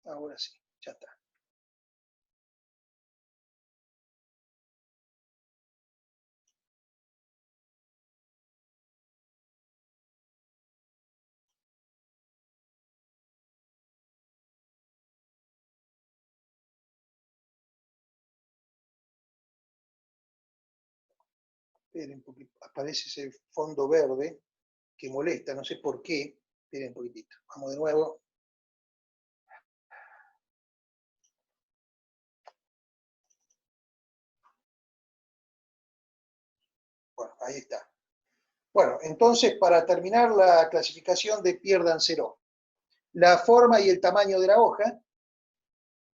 Ahora sí, ya está. Esperen, porque aparece ese fondo verde que molesta, no sé por qué. Esperen un poquitito. Vamos de nuevo. Bueno, ahí está. Bueno, entonces, para terminar la clasificación de Pierre-d'Anserot, la forma y el tamaño de la hoja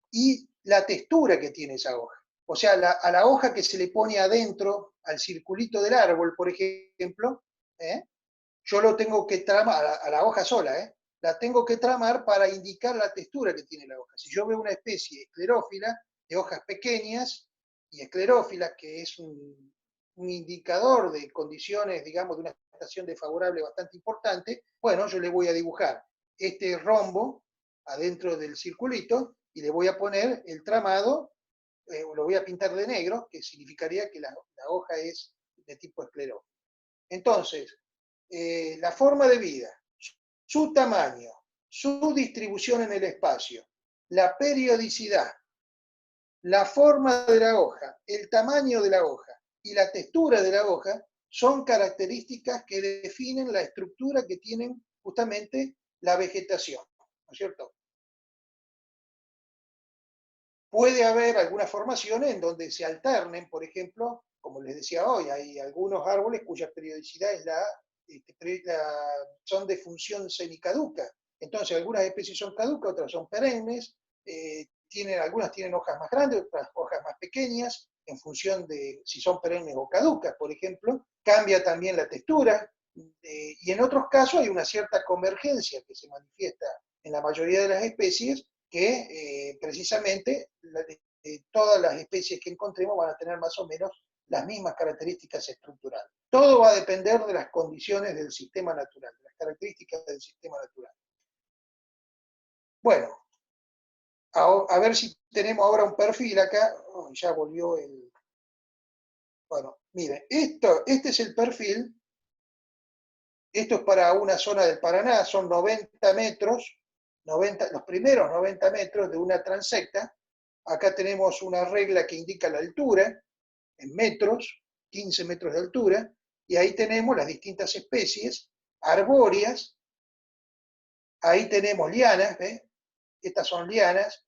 y la textura que tiene esa hoja. O sea, a la hoja que se le pone adentro, al circulito del árbol, por ejemplo, yo lo tengo que tramar, a la hoja sola, la tengo que tramar para indicar la textura que tiene la hoja. Si yo veo una especie esclerófila, de hojas pequeñas y esclerófilas, que es un indicador de condiciones, digamos, de una estación desfavorable bastante importante, bueno, yo le voy a dibujar este rombo adentro del circulito y le voy a poner el tramado, lo voy a pintar de negro, que significaría que la hoja es de tipo esclerófilo. Entonces, la forma de vida, su tamaño, su distribución en el espacio, la periodicidad, la forma de la hoja, el tamaño de la hoja y la textura de la hoja son características que definen la estructura que tienen justamente la vegetación, ¿no es cierto? Puede haber algunas formaciones en donde se alternen, por ejemplo, como les decía hoy, hay algunos árboles cuya periodicidad es son de función semicaduca. Entonces, algunas especies son caducas, otras son perennes, algunas tienen hojas más grandes, otras hojas más pequeñas, en función de si son perennes o caducas, por ejemplo. Cambia también la textura, y en otros casos hay una cierta convergencia que se manifiesta en la mayoría de las especies, que precisamente todas las especies que encontremos van a tener más o menos las mismas características estructurales. Todo va a depender de las condiciones del sistema natural, de las características del sistema natural. Bueno, a ver si tenemos ahora un perfil acá. Oh, ya volvió el... Bueno, miren, este es el perfil. Esto es para una zona del Paraná, son 90 metros, los primeros 90 metros de una transecta. Acá tenemos una regla que indica la altura, en metros, 15 metros de altura, y ahí tenemos las distintas especies arbóreas. Ahí tenemos lianas, estas son lianas.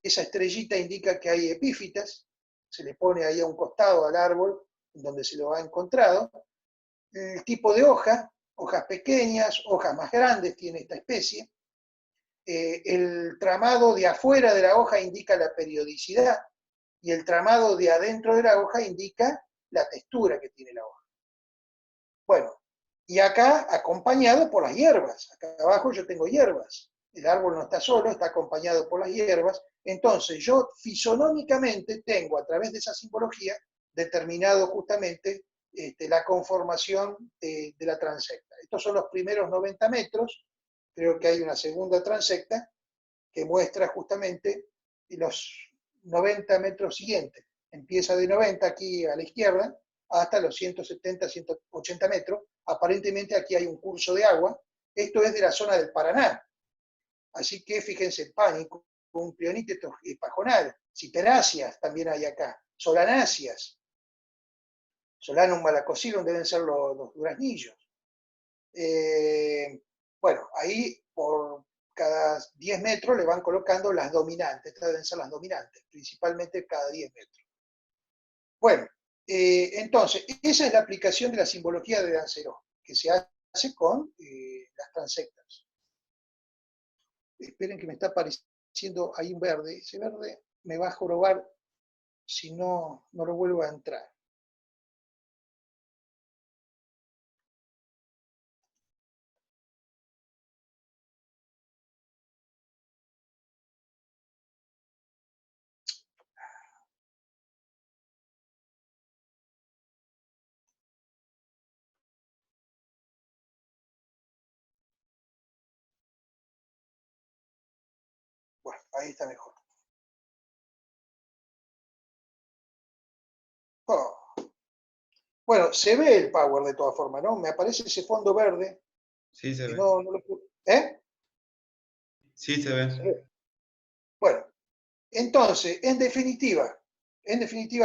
Esa estrellita indica que hay epífitas, se le pone ahí a un costado al árbol donde se lo ha encontrado. El tipo de hoja, hojas pequeñas, hojas más grandes tiene esta especie. El tramado de afuera de la hoja indica la periodicidad y el tramado de adentro de la hoja indica la textura que tiene la hoja. Bueno, y acá acompañado por las hierbas. Acá abajo yo tengo hierbas. El árbol no está solo, está acompañado por las hierbas. Entonces yo fisonómicamente tengo a través de esa simbología determinado justamente la conformación de la transecta. Estos son los primeros 90 metros. Creo que hay una segunda transecta que muestra justamente los 90 metros siguientes. Empieza de 90 aquí a la izquierda hasta los 170, 180 metros. Aparentemente aquí hay un curso de agua. Esto es de la zona del Paraná. Así que fíjense, pánico, un Prionítetos pajonal, ciperáceas también hay acá, solanáceas, Solanum malacocilum deben ser los duraznillos. Bueno, ahí por cada 10 metros le van colocando las dominantes, estas deben ser las dominantes, principalmente cada 10 metros. Bueno, entonces, esa es la aplicación de la simbología de D'Anserot, que se hace con las transectas. Esperen que me está apareciendo ahí un verde, ese verde me va a jorobar si no lo vuelvo a entrar. Bueno, Ahí está mejor. Oh. Bueno, se ve el power de todas formas, ¿no? Me aparece ese fondo verde Sí, se que ve. no lo puedo... ¿Eh? Sí, se Se ve. ve. Bueno, entonces, en definitiva,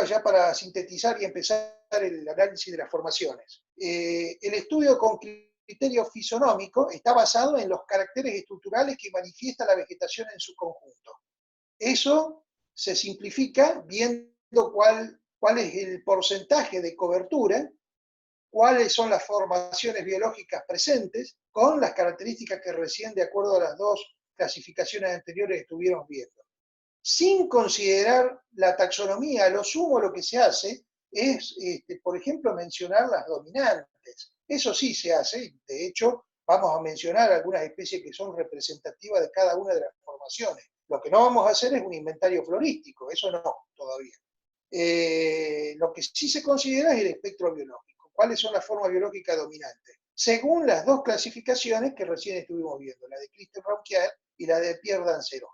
ya para sintetizar y empezar el análisis de las formaciones, el estudio con criterio fisonómico está basado en los caracteres estructurales que manifiesta la vegetación en su conjunto. Eso se simplifica viendo cuál es el porcentaje de cobertura, cuáles son las formaciones biológicas presentes, con las características que recién, de acuerdo a las dos clasificaciones anteriores, estuvieron viendo. Sin considerar la taxonomía, a lo sumo lo que se hace es, por ejemplo, mencionar las dominantes. Eso sí se hace, de hecho, vamos a mencionar algunas especies que son representativas de cada una de las formaciones. Lo que no vamos a hacer es un inventario florístico, eso no, todavía. Lo que sí se considera es el espectro biológico. ¿Cuáles son las formas biológicas dominantes? Según las dos clasificaciones que recién estuvimos viendo, la de Christian Ronquier y la de Pierre Dansereau.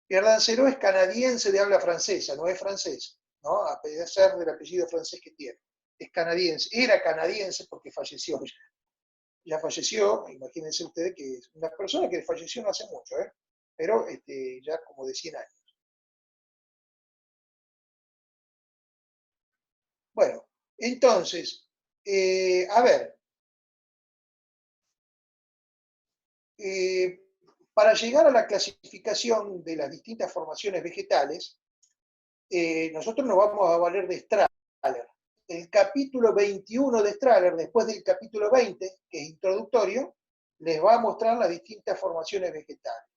Pierre Dansereau es canadiense de habla francesa, no es francés, ¿no? A pesar del apellido francés que tiene. Es canadiense, era canadiense porque falleció ya. Ya falleció, imagínense ustedes que es una persona que falleció no hace mucho, pero ya como de 100 años. Bueno, entonces, a ver, eh, para llegar a la clasificación de las distintas formaciones vegetales, nosotros nos vamos a valer de Strahler. El capítulo 21 de Strahler, después del capítulo 20, que es introductorio, les va a mostrar las distintas formaciones vegetales.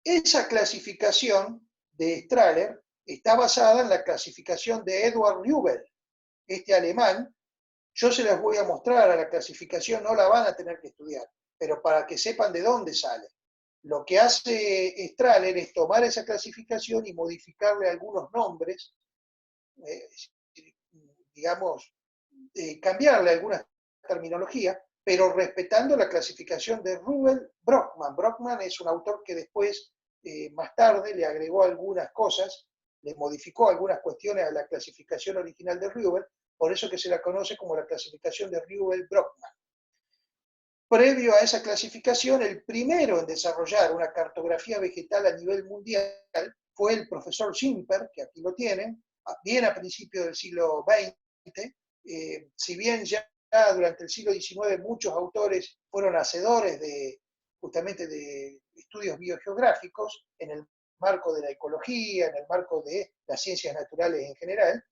Esa clasificación de Strahler está basada en la clasificación de Edward Rubel, este alemán. Yo se las voy a mostrar a la clasificación, no la van a tener que estudiar, pero para que sepan de dónde sale. Lo que hace Strahler es tomar esa clasificación y modificarle algunos nombres, eh, digamos, cambiarle algunas terminologías, pero respetando la clasificación de Rubel Brockman. Brockman es un autor que después, más tarde, le agregó algunas cosas, le modificó algunas cuestiones a la clasificación original de Rubel, por eso que se la conoce como la clasificación de Rubel-Brockman. Previo a esa clasificación, el primero en desarrollar una cartografía vegetal a nivel mundial fue el profesor Schimper, que aquí lo tienen, bien a principios del siglo XX. Si bien ya durante el siglo XIX muchos autores fueron hacedores justamente de estudios biogeográficos en el marco de la ecología, en el marco de las ciencias naturales en general,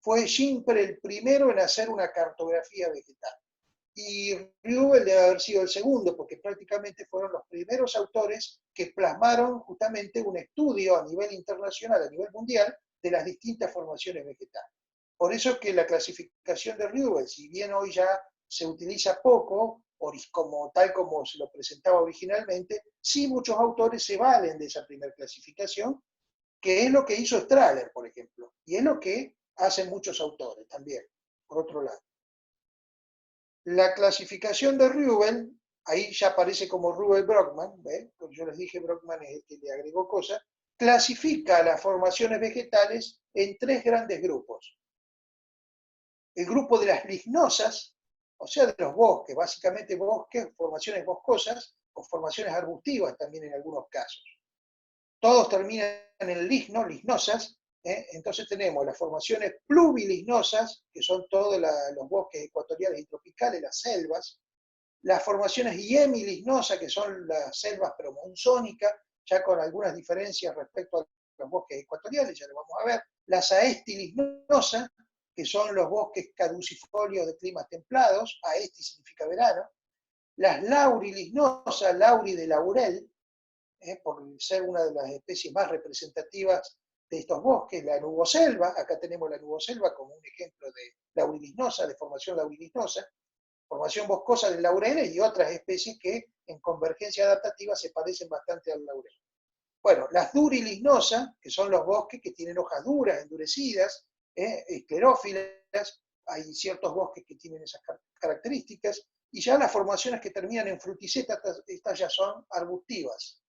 fue Schimper el primero en hacer una cartografía vegetal. Y Rubel debe haber sido el segundo, porque prácticamente fueron los primeros autores que plasmaron justamente un estudio a nivel internacional, a nivel mundial, de las distintas formaciones vegetales. Por eso que la clasificación de Rubel, si bien hoy ya se utiliza poco, tal como se lo presentaba originalmente, sí muchos autores se valen de esa primera clasificación, que es lo que hizo Strahler, por ejemplo, y es lo que hacen muchos autores también, por otro lado. La clasificación de Rubel, ahí ya aparece como Rubel Brockman, porque yo les dije Brockman es el que le agregó cosas, clasifica las formaciones vegetales en tres grandes grupos. El grupo de las lignosas, o sea, de los bosques, básicamente bosques, formaciones boscosas o formaciones arbustivas también en algunos casos. Todos terminan en ligno, lignosas. Entonces tenemos las formaciones pluvilignosas, que son todos los bosques ecuatoriales y tropicales, las selvas, las formaciones yemilignosas, que son las selvas pero monzónicas, ya con algunas diferencias respecto a los bosques ecuatoriales, ya lo vamos a ver, las aestilignosas, que son los bosques caducifolios de climas templados, aesti significa verano, las laurilignosas, lauri de laurel, por ser una de las especies más representativas de estos bosques, la nuboselva, acá tenemos la nuboselva como un ejemplo de laurilignosa, de formación laurilignosa, formación boscosa del laurel y otras especies que en convergencia adaptativa se parecen bastante al laurel. Bueno, las durilignosas, que son los bosques que tienen hojas duras, endurecidas, esclerófilas, hay ciertos bosques que tienen esas características, y ya las formaciones que terminan en fruticetas, estas ya son arbustivas.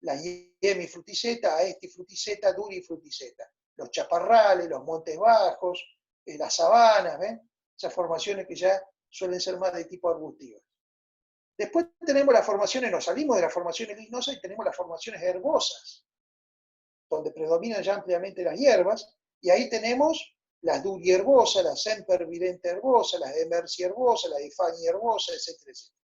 las Yemi fruticeta, Aesti fruticeta, Duri fruticeta, los chaparrales, los montes bajos, las sabanas, ¿ven? Esas formaciones que ya suelen ser más de tipo arbustivas. Después tenemos las formaciones, nos salimos de las formaciones lignosas y tenemos las formaciones herbosas, donde predominan ya ampliamente las hierbas, y ahí tenemos las Duri herbosas, las Sempervirente herbosas, las Emersi herbosas, las Ifani herbosas, etcétera, etcétera.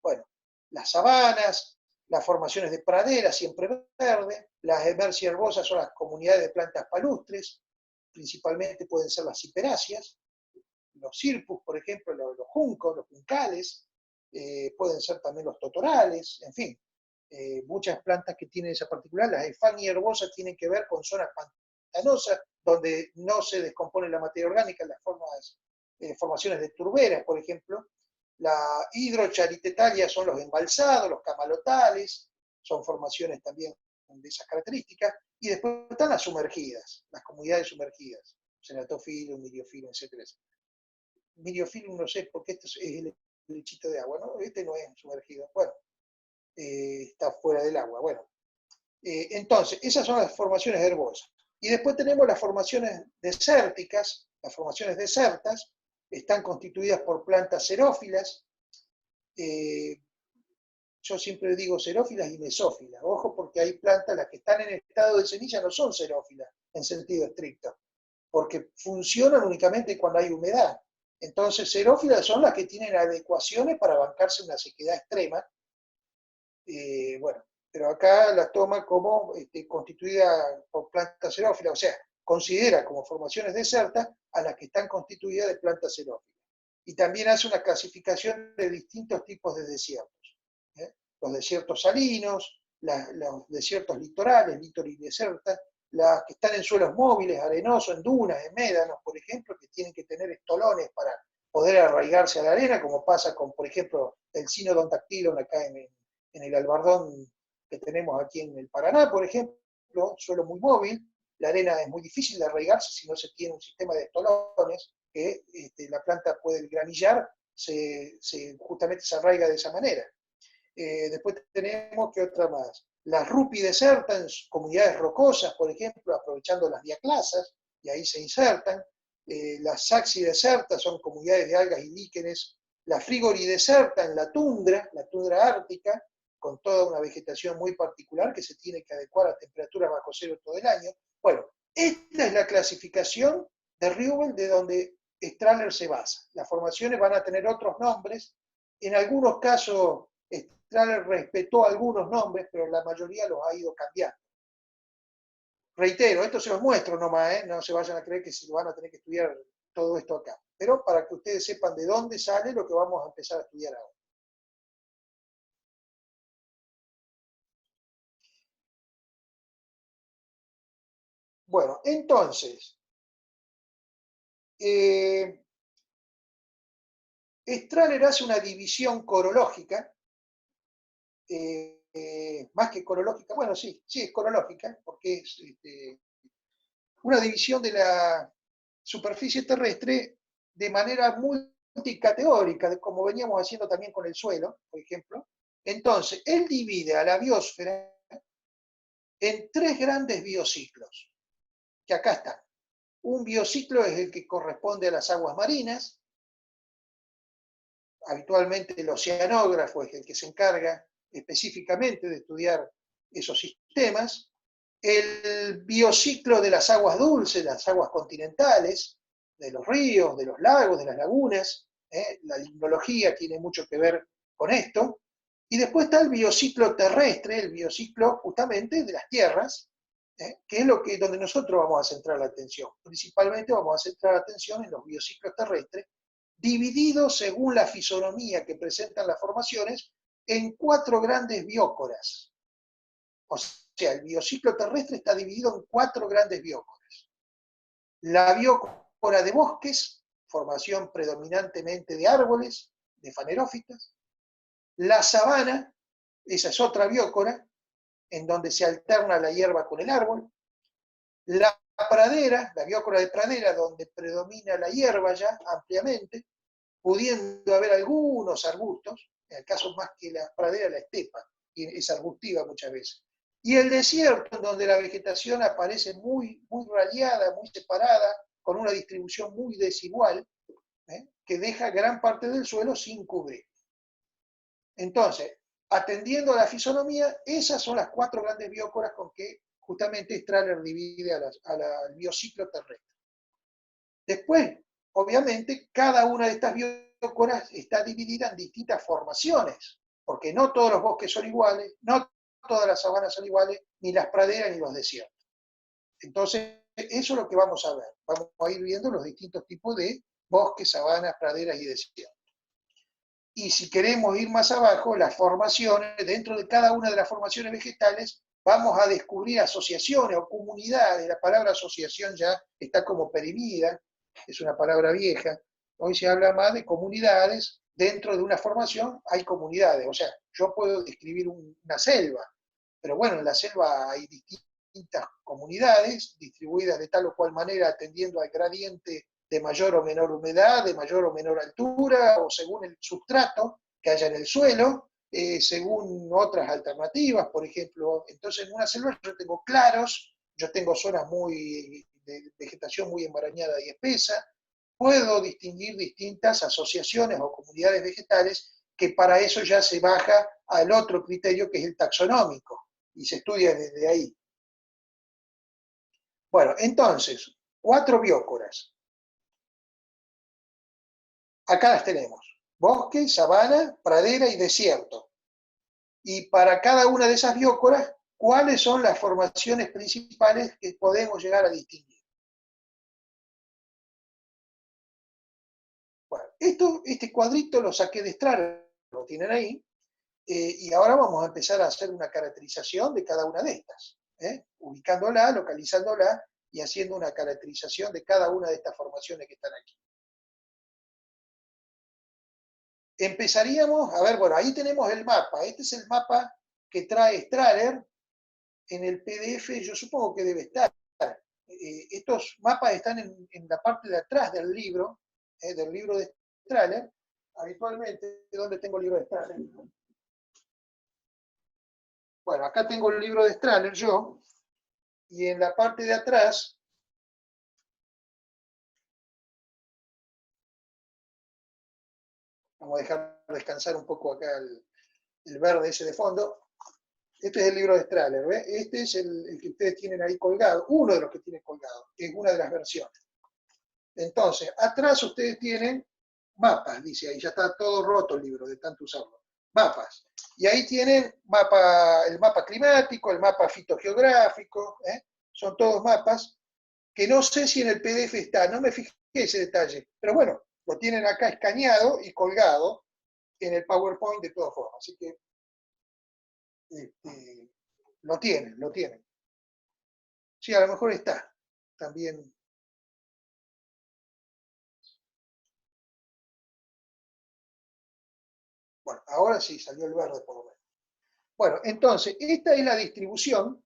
Bueno, las sabanas, las formaciones de pradera, siempre verde, las Emersi herbosas son las comunidades de plantas palustres, principalmente pueden ser las ciperáceas, los cirpus, por ejemplo, los juncos, los juncales, pueden ser también los totorales, en fin, muchas plantas que tienen esa particular. Las Ifani herbosas tienen que ver con zonas pantanosas, donde no se descompone la materia orgánica en las formaciones de turberas, por ejemplo. La hidrochariteritaria son los embalsados, los camalotales, son formaciones también de esas características, y después están las sumergidas, las comunidades sumergidas, Ceratophyllum, Myriophyllum, etcétera, etcétera. Myriophyllum no sé, porque este es el lechito de agua, ¿no? Este no es sumergido, bueno, está fuera del agua, bueno. Entonces, esas son las formaciones herbosas. Y después tenemos las formaciones desérticas, las formaciones desertas, están constituidas por plantas xerófilas, yo siempre digo xerófilas y mesófilas, ojo porque hay plantas, las que están en estado de semilla no son xerófilas en sentido estricto, porque funcionan únicamente cuando hay humedad. Entonces, xerófilas son las que tienen adecuaciones para bancarse una sequedad extrema. Bueno, pero acá las toma como constituida por plantas xerófilas, o sea, considera como formaciones desertas a las que están constituidas de plantas xerófilas. Y también hace una clasificación de distintos tipos de desiertos. Los desiertos salinos, los desiertos litorales, litori deserta, las que están en suelos móviles, arenosos, en dunas, en médanos, por ejemplo, que tienen que tener estolones para poder arraigarse a la arena, como pasa con, por ejemplo, el Cynodon dactylon acá en el Albardón que tenemos aquí en el Paraná, por ejemplo, suelo muy móvil, la arena es muy difícil de arraigarse si no se tiene un sistema de estolones, que la planta puede granillar, justamente se arraiga de esa manera. Después tenemos, ¿qué otra más? Las rupi desertan en comunidades rocosas, por ejemplo, aprovechando las diaclasas, y ahí se insertan. Las saxi desertas son comunidades de algas y líquenes. La frigori deserta en la tundra ártica, con toda una vegetación muy particular que se tiene que adecuar a temperaturas bajo cero todo el año. Bueno, esta es la clasificación de Reuben de donde Strahler se basa. Las formaciones van a tener otros nombres, en algunos casos Strahler respetó algunos nombres, pero la mayoría los ha ido cambiando. Reitero, esto se los muestro nomás, no se vayan a creer que se lo van a tener que estudiar todo esto acá, pero para que ustedes sepan de dónde sale lo que vamos a empezar a estudiar ahora. Bueno, entonces, Strahler hace una división corológica, más que corológica, bueno, sí, es corológica, porque es una división de la superficie terrestre de manera multicategórica, como veníamos haciendo también con el suelo, por ejemplo. Entonces, él divide a la biosfera en tres grandes biociclos, que acá están. Un biociclo es el que corresponde a las aguas marinas. Habitualmente el oceanógrafo es el que se encarga específicamente de estudiar esos sistemas. El biociclo de las aguas dulces, las aguas continentales, de los ríos, de los lagos, de las lagunas. La limnología tiene mucho que ver con esto. Y después está el biociclo terrestre, el biociclo justamente de las tierras, que es donde nosotros vamos a centrar la atención. Principalmente vamos a centrar la atención en los biociclos terrestres, divididos según la fisonomía que presentan las formaciones en cuatro grandes biócoras. O sea, el biociclo terrestre está dividido en cuatro grandes biócoras. La biócora de bosques, formación predominantemente de árboles, de fanerófitas. La sabana, esa es otra biócora, en donde se alterna la hierba con el árbol. La pradera, la biócora de pradera, donde predomina la hierba ya ampliamente, pudiendo haber algunos arbustos, en el caso más que la pradera, la estepa, y es arbustiva muchas veces. Y el desierto, en donde la vegetación aparece muy, muy radiada, muy separada, con una distribución muy desigual, que deja gran parte del suelo sin cubrir. Entonces, atendiendo a la fisonomía, esas son las 4 grandes biócoras con que justamente Strahler divide al biociclo terrestre. Después, obviamente, cada una de estas biócoras está dividida en distintas formaciones, porque no todos los bosques son iguales, no todas las sabanas son iguales, ni las praderas ni los desiertos. Entonces, eso es lo que vamos a ver. Vamos a ir viendo los distintos tipos de bosques, sabanas, praderas y desiertos. Y si queremos ir más abajo, las formaciones, dentro de cada una de las formaciones vegetales, vamos a descubrir asociaciones o comunidades. La palabra asociación ya está como perimida, es una palabra vieja. Hoy se habla más de comunidades. Dentro de una formación hay comunidades. O sea, yo puedo describir una selva, pero bueno, en la selva hay distintas comunidades distribuidas de tal o cual manera atendiendo al gradiente de mayor o menor humedad, de mayor o menor altura, o según el sustrato que haya en el suelo, según otras alternativas, por ejemplo. Entonces, en una selva yo tengo claros, yo tengo zonas de vegetación muy enmarañada y espesa, puedo distinguir distintas asociaciones o comunidades vegetales que para eso ya se baja al otro criterio que es el taxonómico y se estudia desde ahí. Bueno, entonces, 4 biócoras. Acá las tenemos: bosque, sabana, pradera y desierto. Y para cada una de esas biócoras, ¿cuáles son las formaciones principales que podemos llegar a distinguir? Bueno, este cuadrito lo saqué de Strahler, lo tienen ahí, y ahora vamos a empezar a hacer una caracterización de cada una de estas, ubicándola, localizándola y haciendo una caracterización de cada una de estas formaciones que están aquí. Empezaríamos, a ver, bueno, ahí tenemos el mapa. Este es el mapa que trae Strahler en el PDF, yo supongo que debe estar. Estos mapas están en la parte de atrás del libro de Strahler. Habitualmente, ¿dónde tengo el libro de Strahler? Bueno, acá tengo el libro de Strahler yo, y en la parte de atrás, vamos a dejar descansar un poco acá el verde ese de fondo. Este es el libro de Strahler, ¿ve? Este es el que ustedes tienen ahí colgado, uno de los que tienen colgado, es una de las versiones. Entonces, atrás ustedes tienen mapas, dice ahí, ya está todo roto el libro de tanto usarlo. Mapas. Y ahí tienen el mapa climático, el mapa fitogeográfico, son todos mapas que no sé si en el PDF está, no me fijé ese detalle, pero bueno, lo tienen acá escaneado y colgado en el PowerPoint de todas formas, así que lo tienen, lo tienen. Sí, a lo mejor está también. Bueno, ahora sí salió el verde por lo menos. Bueno, entonces, esta es la distribución.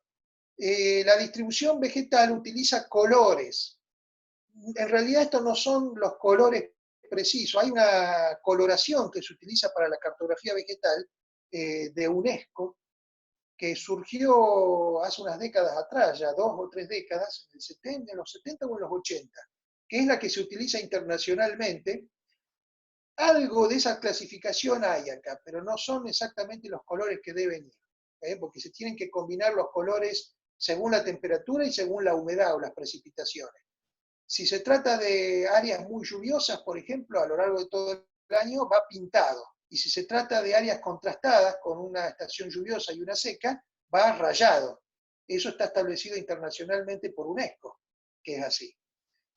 La distribución vegetal utiliza colores. En realidad estos no son los colores precisos. Hay una coloración que se utiliza para la cartografía vegetal de UNESCO, que surgió hace unas décadas atrás, ya 2 o 3 décadas, en los 70 o en los 80, que es la que se utiliza internacionalmente. Algo de esa clasificación hay acá, pero no son exactamente los colores que deben ir, porque se tienen que combinar los colores según la temperatura y según la humedad o las precipitaciones. Si se trata de áreas muy lluviosas, por ejemplo, a lo largo de todo el año, va pintado. Y si se trata de áreas contrastadas, con una estación lluviosa y una seca, va rayado. Eso está establecido internacionalmente por UNESCO, que es así.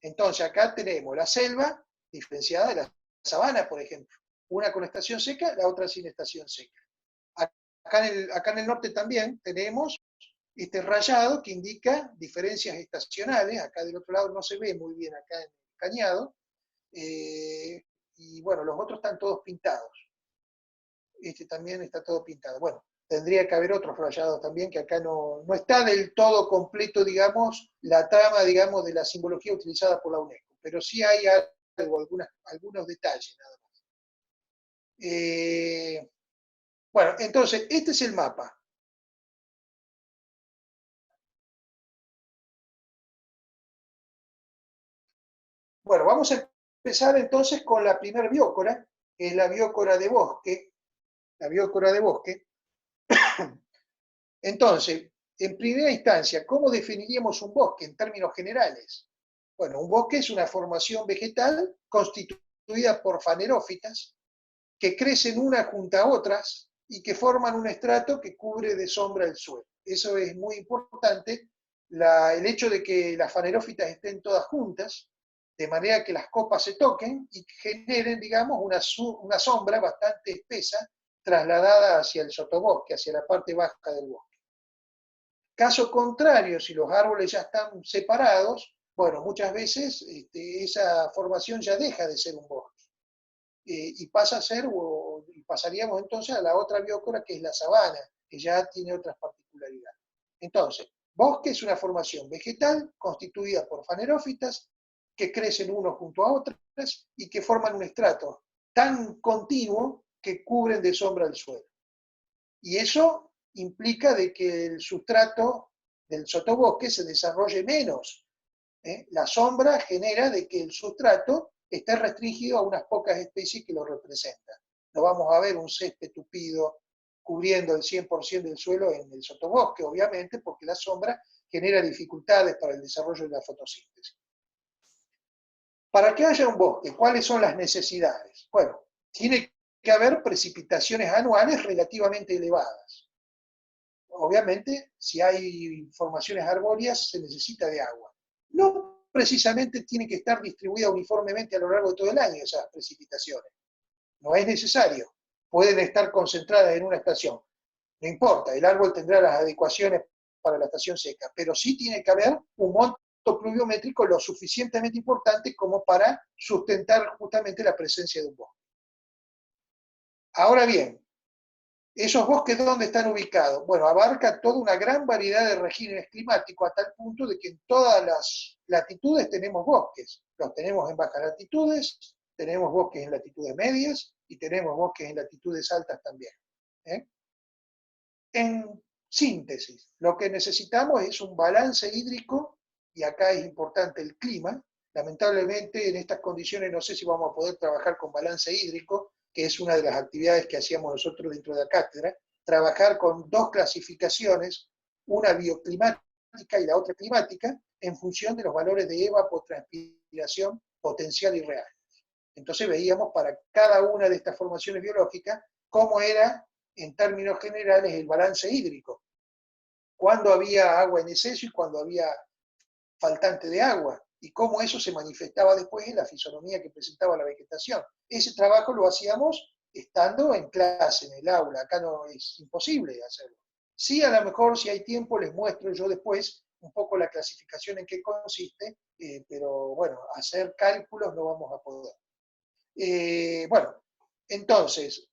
Entonces, acá tenemos la selva diferenciada de la sabana, por ejemplo. Una con estación seca, la otra sin estación seca. Acá en el norte también tenemos este rayado que indica diferencias estacionales. Acá del otro lado no se ve muy bien, acá en el cañado. Y bueno, los otros están todos pintados. Este también está todo pintado. Bueno, tendría que haber otros rayados también, que acá no está del todo completo, digamos, la trama, digamos, de la simbología utilizada por la UNESCO, pero sí hay algo, algunos detalles nada más. Bueno, entonces, este es el mapa. Bueno, vamos a empezar entonces con la primera biócora, que es la biócora de bosque. La biócora de bosque. Entonces, en primera instancia, ¿cómo definiríamos un bosque en términos generales? Bueno, un bosque es una formación vegetal constituida por fanerófitas que crecen unas junto a otras y que forman un estrato que cubre de sombra el suelo. Eso es muy importante, el hecho de que las fanerófitas estén todas juntas, de manera que las copas se toquen y generen, digamos, una sombra bastante espesa trasladada hacia el sotobosque, hacia la parte baja del bosque. Caso contrario, si los árboles ya están separados, bueno, muchas veces esa formación ya deja de ser un bosque y pasa a ser, y pasaríamos entonces a la otra biócora que es la sabana, que ya tiene otras particularidades. Entonces, bosque es una formación vegetal constituida por fanerófitas que crecen unos junto a otras y que forman un estrato tan continuo que cubren de sombra el suelo. Y eso implica de que el sustrato del sotobosque se desarrolle menos. La sombra genera de que el sustrato esté restringido a unas pocas especies que lo representan. No vamos a ver un césped tupido cubriendo el 100% del suelo en el sotobosque, obviamente, porque la sombra genera dificultades para el desarrollo de la fotosíntesis. Para que haya un bosque, ¿cuáles son las necesidades? Bueno, tiene que haber precipitaciones anuales relativamente elevadas. Obviamente, si hay formaciones arbóreas, se necesita de agua. No precisamente tiene que estar distribuida uniformemente a lo largo de todo el año esas precipitaciones. No es necesario. Pueden estar concentradas en una estación. No importa, el árbol tendrá las adecuaciones para la estación seca, pero sí tiene que haber un monto pluviométrico lo suficientemente importante como para sustentar justamente la presencia de un bosque. Ahora bien, ¿esos bosques dónde están ubicados? Bueno, abarca toda una gran variedad de regímenes climáticos a tal punto de que en todas las latitudes tenemos bosques. Los tenemos en bajas latitudes, tenemos bosques en latitudes medias y tenemos bosques en latitudes altas también. En síntesis, lo que necesitamos es un balance hídrico, y acá es importante el clima. Lamentablemente en estas condiciones no sé si vamos a poder trabajar con balance hídrico, que es una de las actividades que hacíamos nosotros dentro de la cátedra, trabajar con dos clasificaciones, una bioclimática y la otra climática, en función de los valores de evapotranspiración potencial y real. Entonces veíamos para cada una de estas formaciones biológicas cómo era, en términos generales, el balance hídrico. Cuándo había agua en exceso y cuándo había faltante de agua, y cómo eso se manifestaba después en la fisonomía que presentaba la vegetación. Ese trabajo lo hacíamos estando en clase, en el aula, acá no es imposible hacerlo. Sí, a lo mejor si hay tiempo les muestro yo después un poco la clasificación en qué consiste, pero bueno, hacer cálculos no vamos a poder. Bueno, entonces,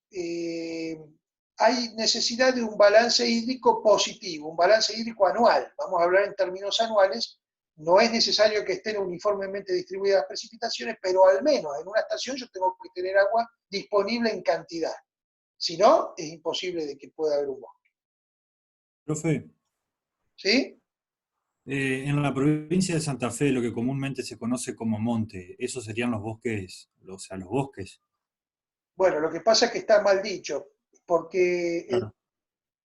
hay necesidad de un balance hídrico positivo, un balance hídrico anual. Vamos a hablar en términos anuales. No es necesario que estén uniformemente distribuidas las precipitaciones, pero al menos en una estación yo tengo que tener agua disponible en cantidad. Si no, es imposible de que pueda haber un bosque. Profe, ¿Sí? en la provincia de Santa Fe, lo que comúnmente se conoce como monte, ¿esos serían los bosques, o sea, los bosques? Bueno, lo que pasa es que está mal dicho, porque... Claro.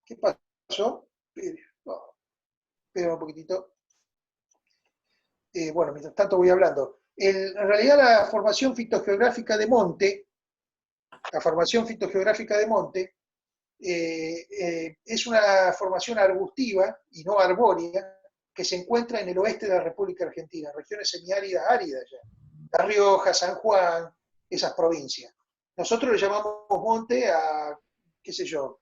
¿Qué pasó? Espera un poquitito. Bueno, mientras tanto voy hablando. En realidad la formación fitogeográfica de monte, es una formación arbustiva y no arbórea que se encuentra en el oeste de la República Argentina, regiones semiáridas áridas ya. La Rioja, San Juan, esas provincias. Nosotros le llamamos monte a, qué sé yo,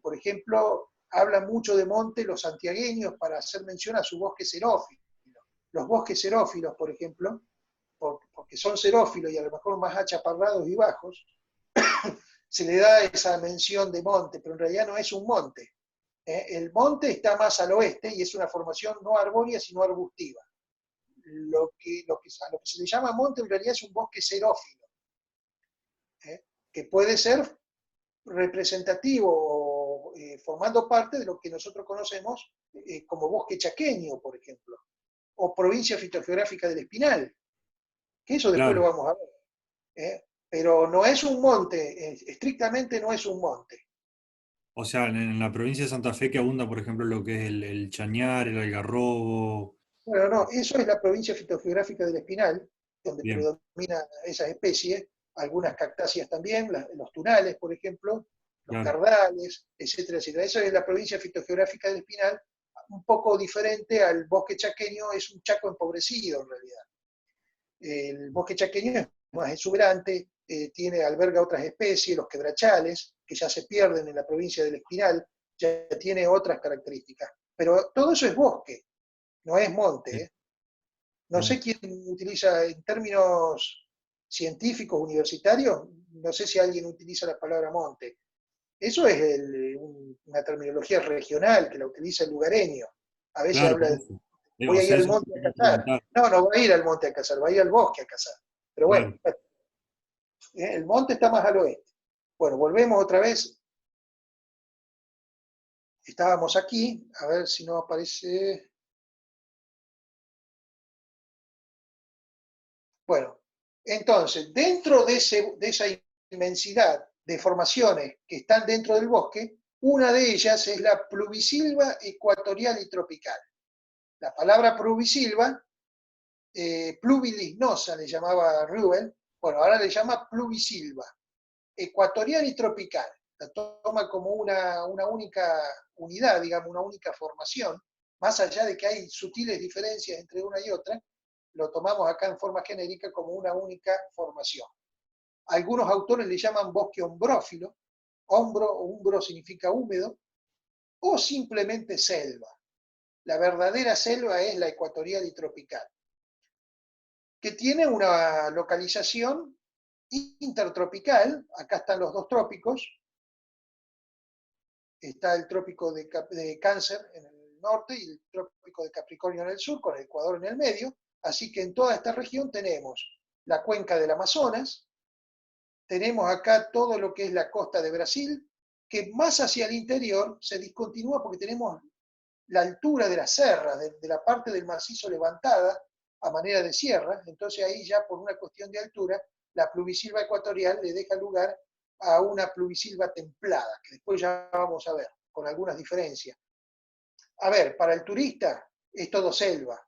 por ejemplo, hablan mucho de monte los santiagueños para hacer mención a su bosque xerófilo. Los bosques xerófilos, por ejemplo, porque son xerófilos y a lo mejor más achaparrados y bajos, se le da esa mención de monte, pero en realidad no es un monte. El monte está más al oeste y es una formación no arbórea, sino arbustiva. A lo que se le llama monte en realidad es un bosque xerófilo, que puede ser representativo o formando parte de lo que nosotros conocemos como bosque chaqueño, por ejemplo, o provincia fitogeográfica del Espinal. que eso después lo Claro. vamos a ver. Pero no es un monte, estrictamente no es un monte. O sea, en la provincia de Santa Fe que abunda, por ejemplo, lo que es el chañar, el algarrobo. Bueno, no, eso es la provincia fitogeográfica del Espinal, donde Bien, predominan esas especies, algunas cactáceas también, los tunales, por ejemplo, los claro, cardales, etcétera, etcétera. Eso es la provincia fitogeográfica del Espinal, un poco diferente al bosque chaqueño, es un chaco empobrecido en realidad. El bosque chaqueño es más exuberante, alberga otras especies, los quebrachales, que ya se pierden en la provincia del Espinal, ya tiene otras características. Pero todo eso es bosque, no es monte. bien, No sé bien. quién utiliza en términos científicos, universitarios, no sé si alguien utiliza la palabra monte. Eso es una terminología regional que la utiliza el lugareño. A veces Claro, habla por de, eso. voy O a ir sea, al eso monte te a quería cazar. preguntar. No, no va a ir al monte a cazar, va a ir al bosque a cazar. Pero bueno, Claro. el monte está más al oeste. Bueno, volvemos otra vez. Estábamos aquí, a ver si no aparece. Bueno, entonces, dentro de esa inmensidad de formaciones que están dentro del bosque, una de ellas es la pluvisilva ecuatorial y tropical. La palabra pluvisilva, pluvilignosa le llamaba Rubel, bueno, ahora le llama pluvisilva, ecuatorial y tropical. La toma como una única unidad, digamos, una única formación, más allá de que hay sutiles diferencias entre una y otra, lo tomamos acá en forma genérica como una única formación. Algunos autores le llaman bosque ombrófilo, umbro significa húmedo, o simplemente selva. La verdadera selva es la ecuatorial y tropical, que tiene una localización intertropical. Acá están los dos trópicos. Está el trópico de Cáncer en el norte y el trópico de Capricornio en el sur, con el Ecuador en el medio. Así que en toda esta región tenemos la cuenca del Amazonas, tenemos acá todo lo que es la costa de Brasil, que más hacia el interior se discontinúa porque tenemos la altura de las serras, de la parte del macizo levantada a manera de sierra, entonces ahí ya por una cuestión de altura, la pluvisilva ecuatorial le deja lugar a una pluvisilva templada, que después ya vamos a ver, con algunas diferencias. A ver, para el turista es todo selva,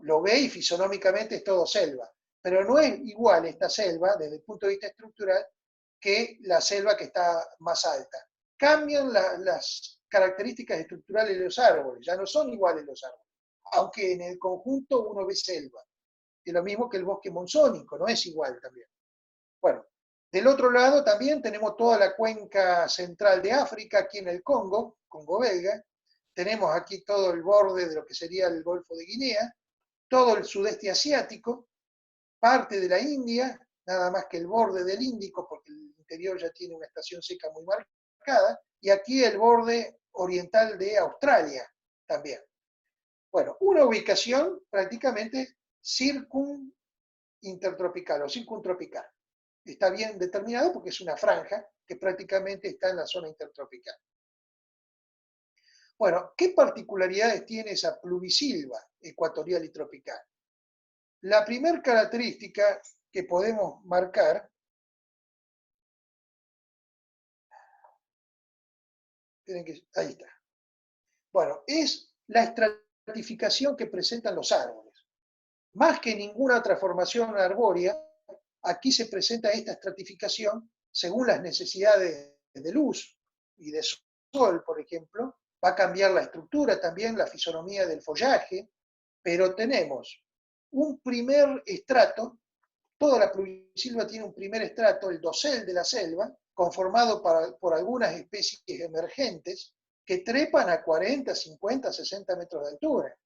lo ve y fisonómicamente es todo selva, pero no es igual esta selva desde el punto de vista estructural que la selva que está más alta. Cambian las características estructurales de los árboles, ya no son iguales los árboles, aunque en el conjunto uno ve selva. Es lo mismo que el bosque monzónico, no es igual también. Bueno, del otro lado también tenemos toda la cuenca central de África, aquí en el Congo, Congo belga. Tenemos aquí todo el borde de lo que sería el Golfo de Guinea, todo el sudeste asiático, parte de la India, nada más que el borde del Índico, porque el interior ya tiene una estación seca muy marcada, y aquí el borde oriental de Australia también. Bueno, una ubicación prácticamente intertropical o circuntropical. Está bien determinado porque es una franja que prácticamente está en la zona intertropical. Bueno, ¿qué particularidades tiene esa pluvisilva ecuatorial y tropical? La primera característica que podemos marcar, ahí está, bueno, es la estratificación que presentan los árboles. Más que ninguna otra formación arbórea, aquí se presenta esta estratificación según las necesidades de luz y de sol, por ejemplo. Va a cambiar la estructura también, la fisonomía del follaje, pero tenemos un primer estrato, toda la pluvisilva tiene un primer estrato, el dosel de la selva, conformado por algunas especies emergentes que trepan a 40, 50, 60 metros de altura,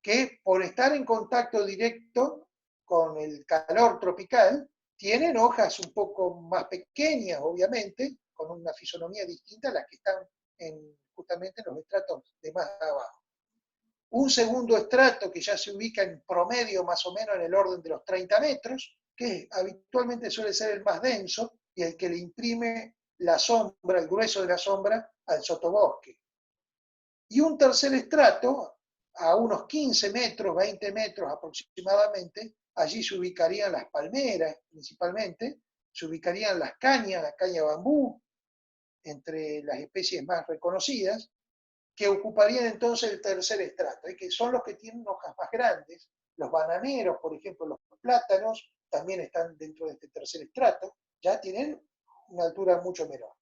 que por estar en contacto directo con el calor tropical, tienen hojas un poco más pequeñas, obviamente, con una fisonomía distinta a las que están justamente en los estratos de más abajo. Un segundo estrato que ya se ubica en promedio más o menos en el orden de los 30 metros, que habitualmente suele ser el más denso y el que le imprime la sombra, el grueso de la sombra al sotobosque. Y un tercer estrato, a unos 15 metros, 20 metros aproximadamente, allí se ubicarían las palmeras principalmente, se ubicarían las cañas, la caña bambú, entre las especies más reconocidas, que ocuparían entonces el tercer estrato, que son los que tienen hojas más grandes. Los bananeros, por ejemplo, los plátanos, también están dentro de este tercer estrato, ya tienen una altura mucho menor.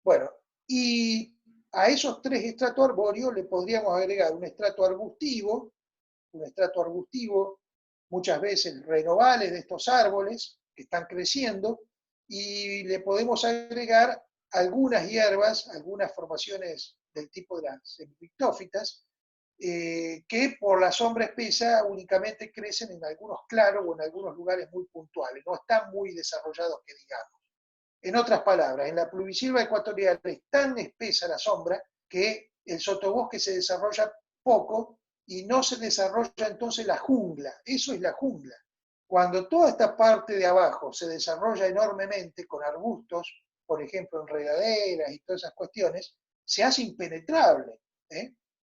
Bueno, y a esos tres estratos arbóreos le podríamos agregar un estrato arbustivo, muchas veces renovales de estos árboles que están creciendo, y le podemos agregar algunas hierbas, algunas formaciones del tipo de las semipictófitas, que por la sombra espesa únicamente crecen en algunos claros o en algunos lugares muy puntuales, no están muy desarrollados que digamos. En otras palabras, en la pluvisilva ecuatorial es tan espesa la sombra que el sotobosque se desarrolla poco y no se desarrolla entonces la jungla. Eso es la jungla. Cuando toda esta parte de abajo se desarrolla enormemente con arbustos, por ejemplo, enredaderas y todas esas cuestiones, se hace impenetrable.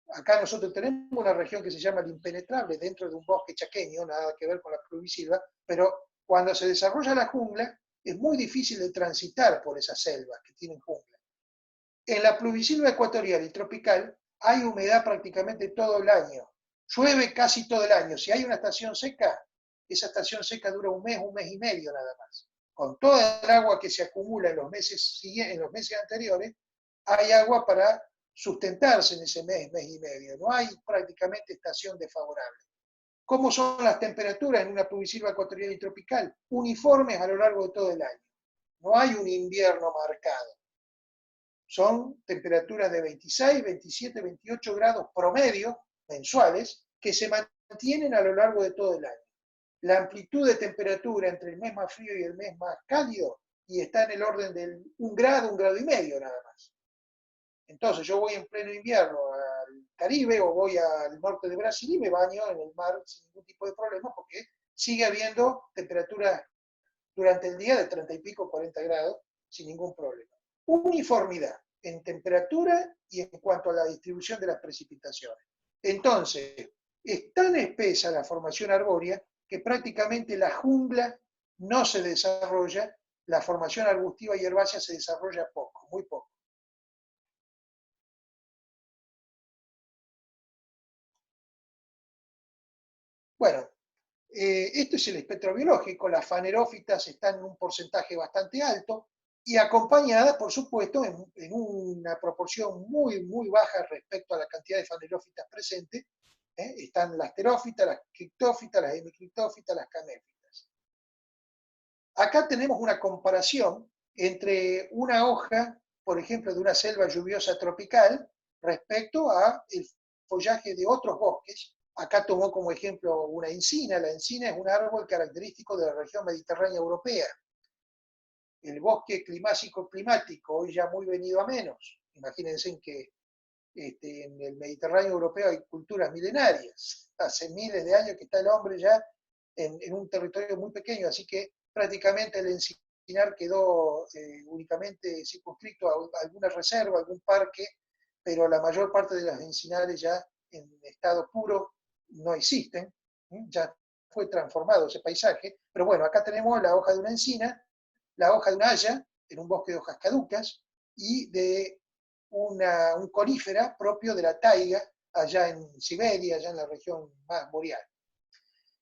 Acá nosotros tenemos una región que se llama el impenetrable dentro de un bosque chaqueño, nada que ver con la pluvisilva, pero cuando se desarrolla la jungla, es muy difícil de transitar por esas selvas que tienen jungla. En la pluvisilva ecuatorial y tropical hay humedad prácticamente todo el año. Llueve casi todo el año. Si hay una estación seca, esa estación seca dura un mes y medio nada más. Con toda el agua que se acumula en los meses anteriores, hay agua para sustentarse en ese mes y medio. No hay prácticamente estación desfavorable. ¿Cómo son las temperaturas en una pluvisilva ecuatorial y tropical? Uniformes a lo largo de todo el año. No hay un invierno marcado. Son temperaturas de 26, 27, 28 grados promedio mensuales que se mantienen a lo largo de todo el año. La amplitud de temperatura entre el mes más frío y el mes más cálido y está en el orden de 1 grado y medio nada más. Entonces yo voy en pleno invierno al Caribe o voy al norte de Brasil y me baño en el mar sin ningún tipo de problema porque sigue habiendo temperaturas durante el día de 30 y pico, 40 grados sin ningún problema. Uniformidad en temperatura y en cuanto a la distribución de las precipitaciones. Entonces, es tan espesa la formación arbórea que prácticamente la jungla no se desarrolla, la formación arbustiva y herbácea se desarrolla poco, muy poco. Bueno, esto es el espectro biológico, las fanerófitas están en un porcentaje bastante alto y acompañadas, por supuesto, en una proporción muy baja respecto a la cantidad de fanerófitas presentes, están las terófitas, las criptófitas, las hemicriptófitas, las caméfitas. Acá tenemos una comparación entre una hoja, por ejemplo, de una selva lluviosa tropical respecto a el follaje de otros bosques. Acá tomó como ejemplo una encina. La encina es un árbol característico de la región mediterránea europea. El bosque climático, hoy ya muy venido a menos. Imagínense que en el Mediterráneo europeo hay culturas milenarias. Hace miles de años que está el hombre ya en un territorio muy pequeño, así que prácticamente el encinar quedó únicamente circunscrito a alguna reserva, algún parque, pero la mayor parte de las encinares ya en estado puro no existen, ya fue transformado ese paisaje, pero bueno, acá tenemos la hoja de una encina, la hoja de una haya, en un bosque de hojas caducas, y de un conífera propio de la taiga, allá en Siberia, allá en la región más boreal.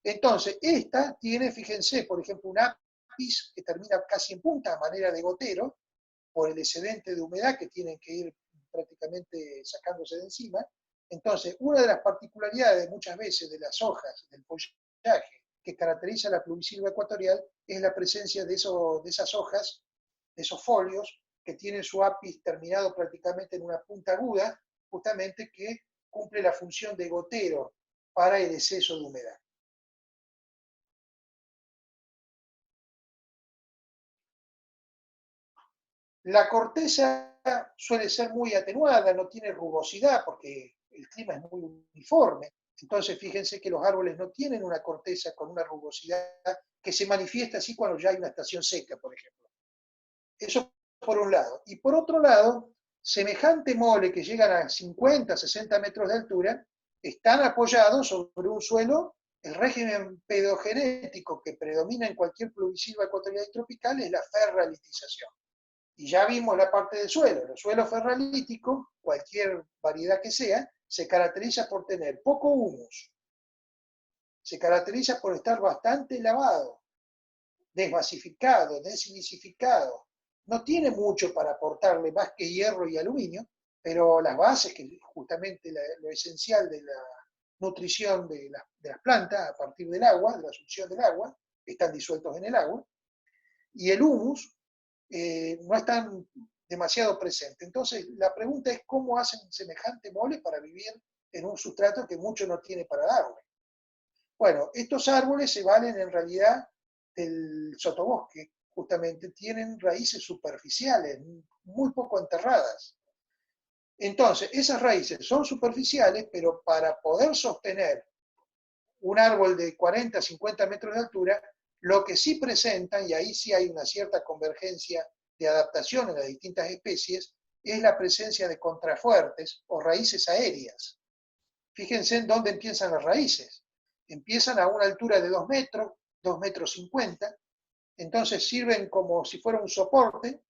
Entonces, esta tiene, fíjense, por ejemplo, un ápice que termina casi en punta, a manera de gotero, por el excedente de humedad que tienen que ir prácticamente sacándose de encima. Entonces, una de las particularidades muchas veces de las hojas, del follaje, que caracteriza la pluvisilva ecuatorial, es la presencia de esas hojas, de esos folios, que tienen su ápice terminado prácticamente en una punta aguda, justamente que cumple la función de gotero para el exceso de humedad. La corteza suele ser muy atenuada, no tiene rugosidad porque el clima es muy uniforme. Entonces, fíjense que los árboles no tienen una corteza con una rugosidad que se manifiesta así cuando ya hay una estación seca, por ejemplo. Eso por un lado. Y por otro lado, semejante mole que llegan a 50, 60 metros de altura, están apoyados sobre un suelo El régimen pedogenético que predomina en cualquier pluvisilva ecuatorial y tropical es la ferralitización. Y ya vimos la parte del suelo. Los suelos ferralíticos, cualquier variedad que sea, se caracteriza por tener poco humus, se caracteriza por estar bastante lavado, desbasificado, desilicificado. No tiene mucho para aportarle más que hierro y aluminio, pero las bases, que es justamente lo esencial de la nutrición de las plantas a partir del agua, de la succión del agua, están disueltos en el agua, y el humus no están demasiado presente. Entonces, la pregunta es cómo hacen semejante mole para vivir en un sustrato que mucho no tiene para darle. Bueno, estos árboles se valen en realidad del sotobosque, justamente tienen raíces superficiales, muy poco enterradas. Entonces, esas raíces son superficiales, pero para poder sostener un árbol de 40, 50 metros de altura, lo que sí presentan, y ahí sí hay una cierta convergencia de adaptación en las distintas especies, es la presencia de contrafuertes o raíces aéreas. Fíjense en dónde empiezan las raíces. Empiezan a una altura de 2 metros, 2 metros 50, entonces sirven como si fuera un soporte,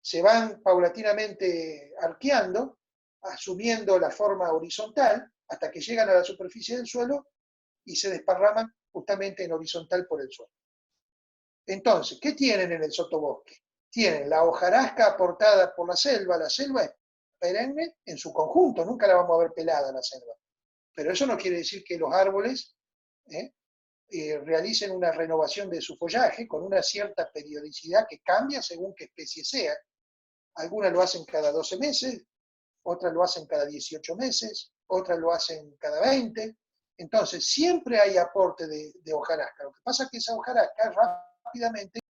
se van paulatinamente arqueando, asumiendo la forma horizontal, hasta que llegan a la superficie del suelo y se desparraman justamente en horizontal por el suelo. Entonces, ¿qué tienen en el sotobosque? Tienen la hojarasca aportada por la selva es perenne en su conjunto, nunca la vamos a ver pelada la selva. Pero eso no quiere decir que los árboles realicen una renovación de su follaje con una cierta periodicidad que cambia según qué especie sea. Algunas lo hacen cada 12 meses, otras lo hacen cada 18 meses, otras lo hacen cada 20. Entonces, siempre hay aporte de hojarasca. Lo que pasa es que esa hojarasca rápidamente